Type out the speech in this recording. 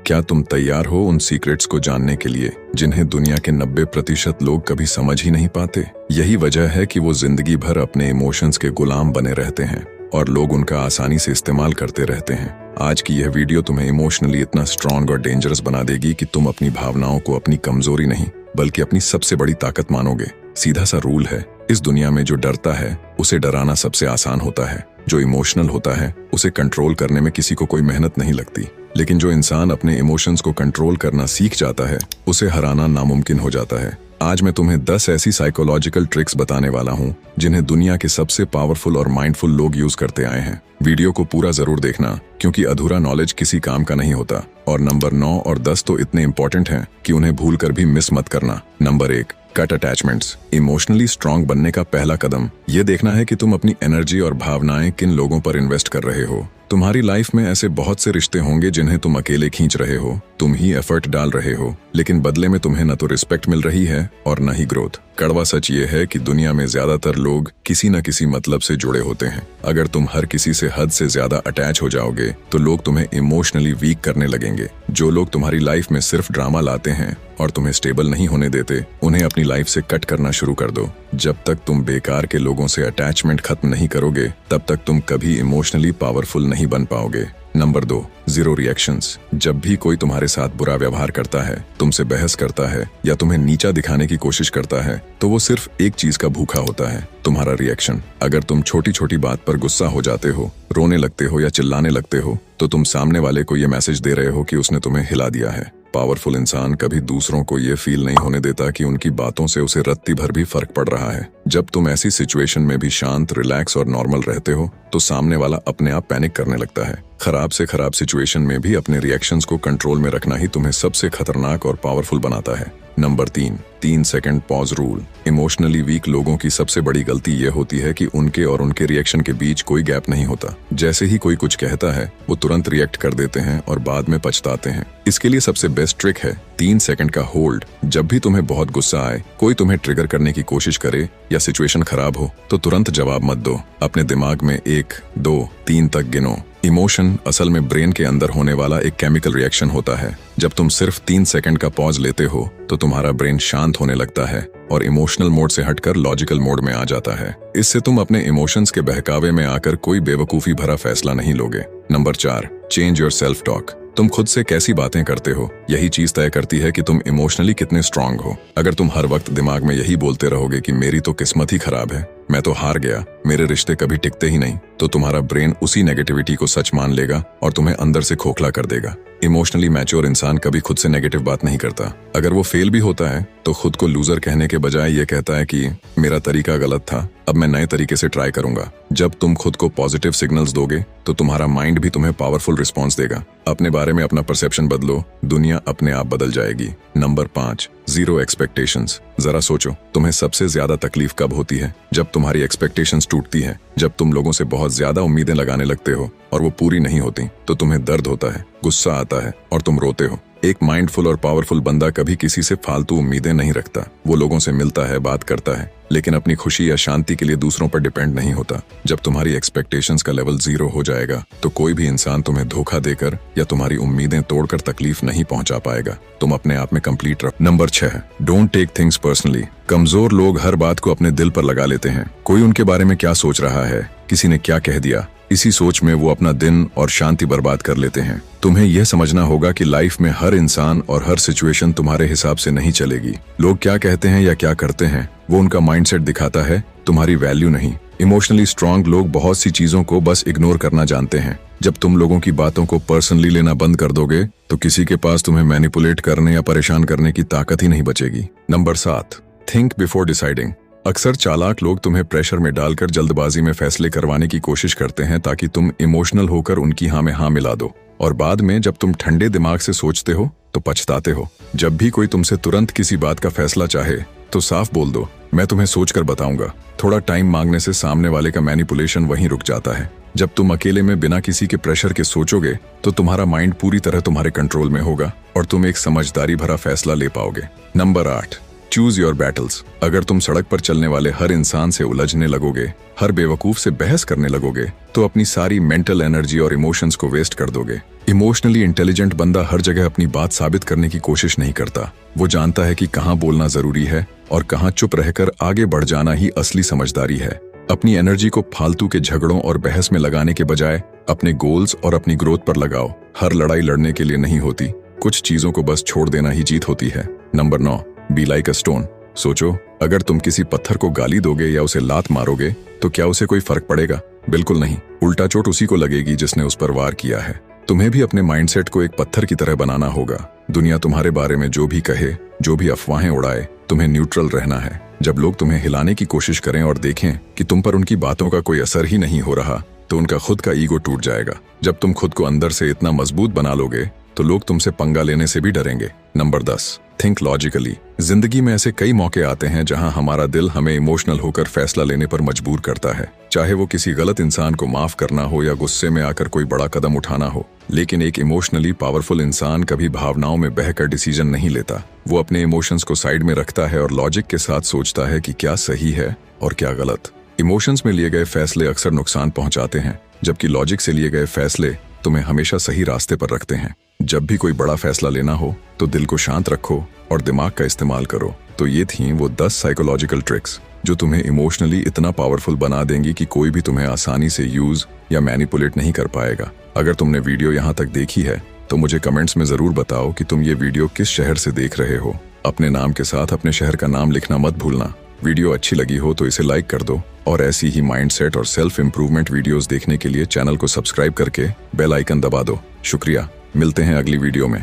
क्या तुम तैयार हो उन सीक्रेट्स को जानने के लिए जिन्हें दुनिया के 90% लोग कभी समझ ही नहीं पाते? यही वजह है कि वो जिंदगी भर अपने इमोशंस के गुलाम बने रहते हैं और लोग उनका आसानी से इस्तेमाल करते रहते हैं। आज की यह वीडियो तुम्हें इमोशनली इतना स्ट्रांग और डेंजरस बना देगी कि तुम अपनी भावनाओं को अपनी कमजोरी नहीं बल्कि अपनी सबसे बड़ी ताकत मानोगे। सीधा सा रूल है, इस दुनिया में जो डरता है उसे डराना सबसे आसान होता है। जो इमोशनल होता है उसे कंट्रोल करने में किसी को कोई मेहनत नहीं लगती, लेकिन जो इंसान अपने इमोशंस को कंट्रोल करना सीख जाता है उसे हराना नामुमकिन हो जाता है। आज मैं तुम्हें 10 ऐसी साइकोलॉजिकल ट्रिक्स बताने वाला हूँ जिन्हें दुनिया के सबसे पावरफुल और माइंडफुल लोग यूज करते आए हैं। वीडियो को पूरा जरूर देखना क्योंकि अधूरा नॉलेज किसी काम का नहीं होता। और नंबर 9 और 10 तो इतने इंपॉर्टेंट हैं कि उन्हें भूल कर भी मिस मत करना। Number 1, cut attachments. Emotionally strong बनने का पहला कदम ये देखना है कि तुम अपनी एनर्जी और भावनाएं किन लोगों पर इन्वेस्ट कर रहे हो। तुम्हारी लाइफ में ऐसे बहुत से रिश्ते होंगे जिन्हें तुम अकेले खींच रहे हो, तुम ही एफर्ट डाल रहे हो, लेकिन बदले में तुम्हें न तो रिस्पेक्ट मिल रही है और न ही ग्रोथ। कड़वा सच ये है कि दुनिया में ज्यादातर लोग किसी न किसी मतलब से जुड़े होते हैं। अगर तुम हर किसी से हद से ज्यादा अटैच हो जाओगे तो लोग तुम्हें इमोशनली वीक करने लगेंगे। जो लोग तुम्हारी लाइफ में सिर्फ ड्रामा लाते हैं और तुम्हें स्टेबल नहीं होने देते, उन्हें अपनी लाइफ से कट करना शुरू कर दो। जब तक तुम बेकार के लोगों से अटैचमेंट खत्म नहीं करोगे तब तक तुम कभी इमोशनली पावरफुल नहीं बन पाओगे। Number 2, zero reactions. जब भी कोई तुम्हारे साथ बुरा व्यवहार करता है, तुमसे बहस करता है या तुम्हें नीचा दिखाने की कोशिश करता है तो वो सिर्फ एक चीज का भूखा होता है, तुम्हारा रिएक्शन। अगर तुम छोटी छोटी बात पर गुस्सा हो जाते हो, रोने लगते हो या चिल्लाने लगते हो तो तुम सामने वाले को ये मैसेज दे रहे हो कि उसने तुम्हें हिला दिया है। पावरफुल इंसान कभी दूसरों को ये फील नहीं होने देता कि उनकी बातों से उसे रत्ती भर भी फर्क पड़ रहा है। जब तुम ऐसी सिचुएशन में भी शांत, रिलैक्स और नॉर्मल रहते हो तो सामने वाला अपने आप पैनिक करने लगता है। खराब से खराब सिचुएशन में भी अपने रिएक्शंस को कंट्रोल में रखना ही तुम्हें सबसे खतरनाक और पावरफुल बनाता है। Number 3 second pause rule. Emotionally weak लोगों की सबसे बड़ी गलती ये होती है कि उनके और उनके रिएक्शन के बीच कोई गैप नहीं होता। जैसे ही कोई कुछ कहता है वो तुरंत रिएक्ट कर देते हैं और बाद में पछताते हैं। इसके लिए सबसे बेस्ट ट्रिक है 3 सेकंड का होल्ड। जब भी तुम्हें बहुत गुस्सा आए, कोई तुम्हें ट्रिगर करने की कोशिश करे या सिचुएशन खराब हो तो तुरंत जवाब मत दो। अपने दिमाग में 1, 2, 3 तक गिनो। इमोशन असल में ब्रेन के अंदर होने वाला एक केमिकल रिएक्शन होता है। जब तुम सिर्फ 3 सेकंड का पॉज लेते हो तो तुम्हारा ब्रेन शांत होने लगता है और इमोशनल मोड से हटकर लॉजिकल मोड में आ जाता है। इससे तुम अपने इमोशंस के बहकावे में आकर कोई बेवकूफी भरा फैसला नहीं लोगे। Number 4, change your self talk. तुम खुद से कैसी बातें करते हो यही चीज तय करती है कि तुम इमोशनली कितने स्ट्रांग हो। अगर तुम हर वक्त दिमाग में यही बोलते रहोगे कि मेरी तो किस्मत ही खराब है, मैं तो हार गया, मेरे रिश्ते कभी टिकते ही नहीं, तो तुम्हारा ब्रेन उसी नेगेटिविटी को सच मान लेगा और तुम्हें अंदर से खोखला कर देगा। इमोशनली मैच्योर इंसान कभी खुद से नेगेटिव बात नहीं करता। अगर वो फेल भी होता है तो खुद को लूजर कहने के बजाय ये कहता है कि मेरा तरीका गलत था, अब मैं नए तरीके से ट्राई करूंगा। जब तुम खुद को पॉजिटिव सिग्नल्स दोगे तो तुम्हारा माइंड भी तुम्हें पावरफुल रिस्पॉन्स देगा। अपने बारे में अपना परसेप्शन बदलो, दुनिया अपने आप बदल जाएगी। Number 5, zero expectations. जरा सोचो, तुम्हें सबसे ज्यादा तकलीफ कब होती है? जब तुम्हारी एक्सपेक्टेशंस टूटती है, जब तुम लोगों से बहुत ज्यादा उम्मीदें लगाने लगते हो और वो पूरी नहीं होती तो तुम्हें दर्द होता है, गुस्सा आता है और तुम रोते हो। एक माइंडफुल और पावरफुल बंदा कभी किसी से फालतू उम्मीदें नहीं रखता। वो लोगों से मिलता है, बात करता है, लेकिन अपनी खुशी या शांति के लिए दूसरों पर डिपेंड नहीं होता। जब तुम्हारी एक्सपेक्टेशंस का लेवल 0 हो जाएगा तो कोई भी इंसान तुम्हें धोखा देकर या तुम्हारी उम्मीदें तोड़कर तकलीफ नहीं पहुंचा पाएगा। तुम अपने आप में कंप्लीट रहो। Number 6, don't take things personally. कमजोर लोग हर बात को अपने दिल पर लगा लेते हैं। कोई उनके बारे में क्या सोच रहा है, किसी ने क्या कह दिया, इसी सोच में वो अपना दिन और शांति बर्बाद कर लेते हैं। तुम्हें यह समझना होगा कि लाइफ में हर इंसान और हर सिचुएशन तुम्हारे हिसाब से नहीं चलेगी। लोग क्या कहते हैं या क्या करते हैं वो उनका माइंडसेट दिखाता है, तुम्हारी वैल्यू नहीं। इमोशनली स्ट्रांग लोग बहुत सी चीजों को बस इग्नोर करना जानते हैं। जब तुम लोगों की बातों को पर्सनली लेना बंद कर दोगे तो किसी के पास तुम्हें मैनिपुलेट करने या परेशान करने की ताकत ही नहीं बचेगी। Number 7, think before deciding. अक्सर चालाक लोग तुम्हें प्रेशर में डालकर जल्दबाजी में फैसले करवाने की कोशिश करते हैं ताकि तुम इमोशनल होकर उनकी हाँ में हाँ मिला दो, और बाद में जब तुम ठंडे दिमाग से सोचते हो तो पछताते हो। जब भी कोई तुमसे तुरंत किसी बात का फैसला चाहे तो साफ बोल दो, मैं तुम्हें सोचकर बताऊंगा। थोड़ा टाइम मांगने से सामने वाले का मैनिपुलेशन वहीं रुक जाता है। जब तुम अकेले में बिना किसी के प्रेशर के सोचोगे तो तुम्हारा माइंड पूरी तरह तुम्हारे कंट्रोल में होगा और तुम एक समझदारी भरा फैसला ले पाओगे। Number 8, choose your battles. अगर तुम सड़क पर चलने वाले हर इंसान से उलझने लगोगे, हर बेवकूफ से बहस करने लगोगे, तो अपनी सारी मेंटल एनर्जी और इमोशंस को वेस्ट कर दोगे। इमोशनली इंटेलिजेंट बंदा हर जगह अपनी बात साबित करने की कोशिश नहीं करता। वो जानता है कि कहाँ बोलना जरूरी है और कहाँ चुप रहकर आगे बढ़ जाना ही असली समझदारी है। अपनी एनर्जी को फालतू के झगड़ों और बहस में लगाने के बजाय अपने गोल्स और अपनी ग्रोथ पर लगाओ। हर लड़ाई लड़ने के लिए नहीं होती, कुछ चीजों को बस छोड़ देना ही जीत होती है। Number 9, be like a stone. सोचो, अगर तुम किसी पत्थर को गाली दोगे या उसे लात मारोगे तो क्या उसे कोई फर्क पड़ेगा? बिल्कुल नहीं। उल्टा चोट उसी को लगेगी जिसने उस पर वार किया है। तुम्हें भी अपने माइंडसेट को एक पत्थर की तरह बनाना होगा। दुनिया तुम्हारे बारे में जो भी कहे, जो भी अफवाहें उड़ाए, तुम्हें न्यूट्रल रहना है। जब लोग तुम्हें हिलाने की कोशिश करें और देखें कि तुम पर उनकी बातों का कोई असर ही नहीं हो रहा, तो उनका खुद का ईगो टूट जाएगा। जब तुम खुद को अंदर से इतना मजबूत बना लोगे तो लोग तुमसे पंगा लेने से भी डरेंगे। Number 10, think logically. जिंदगी में ऐसे कई मौके आते हैं जहां हमारा दिल हमें इमोशनल होकर फैसला लेने पर मजबूर करता है, चाहे वो किसी गलत इंसान को माफ करना हो या गुस्से में आकर कोई बड़ा कदम उठाना हो। लेकिन एक इमोशनली पावरफुल इंसान कभी भावनाओं में बहकर डिसीजन नहीं लेता। वो अपने इमोशंस को साइड में रखता है और लॉजिक के साथ सोचता है कि क्या सही है और क्या गलत। इमोशंस में लिए गए फैसले अक्सर नुकसान पहुंचाते हैं, जबकि लॉजिक से लिए गए फैसले तुम्हें हमेशा सही रास्ते पर रखते हैं। जब भी कोई बड़ा फैसला लेना हो तो दिल को शांत रखो और दिमाग का इस्तेमाल करो। तो ये थी वो 10 साइकोलॉजिकल ट्रिक्स जो तुम्हें इमोशनली इतना पावरफुल बना देंगी कि कोई भी तुम्हें आसानी से यूज या मैनिपुलेट नहीं कर पाएगा। अगर तुमने वीडियो यहाँ तक देखी है तो मुझे कमेंट्स में जरूर बताओ कि तुम ये वीडियो किस शहर से देख रहे हो। अपने नाम के साथ अपने शहर का नाम लिखना मत भूलना। वीडियो अच्छी लगी हो तो इसे लाइक कर दो और ऐसी ही माइंडसेट और सेल्फ इंप्रूवमेंट वीडियोस देखने के लिए चैनल को सब्सक्राइब करके बेल आइकन दबा दो। शुक्रिया। मिलते हैं अगली वीडियो में।